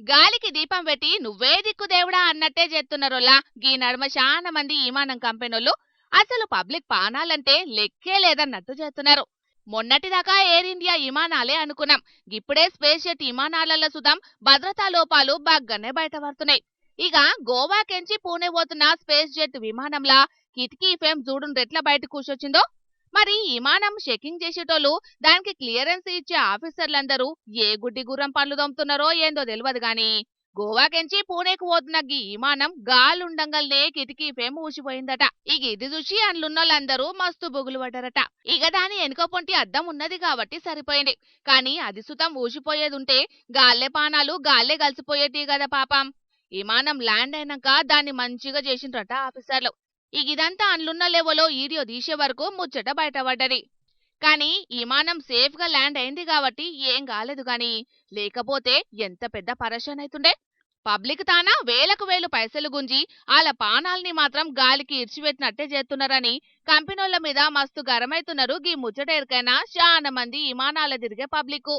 గాలికి దీపం పెట్టి నువ్వే దిక్కు దేవుడా అన్నట్టే చేస్తున్నారోలా గీ నడుమ చాలా మంది ఈమానం కంపెనోళ్ళు అసలు పబ్లిక్ పానాలంటే లెక్కే లేదన్నట్టు చేస్తున్నారు. మొన్నటిదాకా ఎయిర్ ఇండియా విమానాలే అనుకున్నాం. ఇప్పుడే స్పేస్ జెట్ విమానాలలో సుదాం భద్రతా లోపాలు బాగానే బయటపడుతున్నాయి. ఇక గోవాకెంచి పూణే పోతున్న స్పేస్ జెట్ విమానంలా కిటికీ ఫేమ్ చూడుండ్రెట్లా బయట కూర్చొచ్చిందో. మరి విమానం చెకింగ్ చేసేటోళ్ళు దానికి క్లియరెన్స్ ఇచ్చే ఆఫీసర్లందరూ ఏ గుడ్డి గుర్రం పనులు దొమ్ముతున్నారో ఏందో తెలియదు గాని గోవాకెంచి పూణేకు పోతున్న గీ విమానం గాలుండంగల్నే కిటికీ ఫేమ్ ఊసిపోయిందట. ఇక ఇది చూసి అందులున్నోళ్ళందరూ మస్తు బొగులు పడ్డారట. ఇక దాని వెనుక పొంటి అద్దం ఉన్నది కాబట్టి సరిపోయింది. కానీ అది సుతం ఊసిపోయేదుంటే గాల్లే పానాలు గాల్లే కలిసిపోయేటి కదా పాపం. విమానం ల్యాండ్ అయినాక దాన్ని మంచిగా చేసిండ్రట ఆఫీసర్లు. ఇక ఇదంతా అందులున్న లెవెలో వీడియో తీసే వరకు ముచ్చట బయటపడ్డది. కానీ విమానం సేఫ్ గా ల్యాండ్ అయింది కాబట్టి ఏం కాలేదు గాని లేకపోతే ఎంత పెద్ద పరేషాన్ అవుతుండే. పబ్లిక్ తానా వేలకు వేలు పైసలు గుంజి వాళ్ళ పానాల్ని మాత్రం గాలికి ఇడ్చిపెట్టినట్టే చేస్తున్నారని కంపెనీల మీద మస్తు గరమైతున్నారు. గీ ముచ్చట ఎరికైనా చాలా మంది విమానాల తిరిగే పబ్లిక్.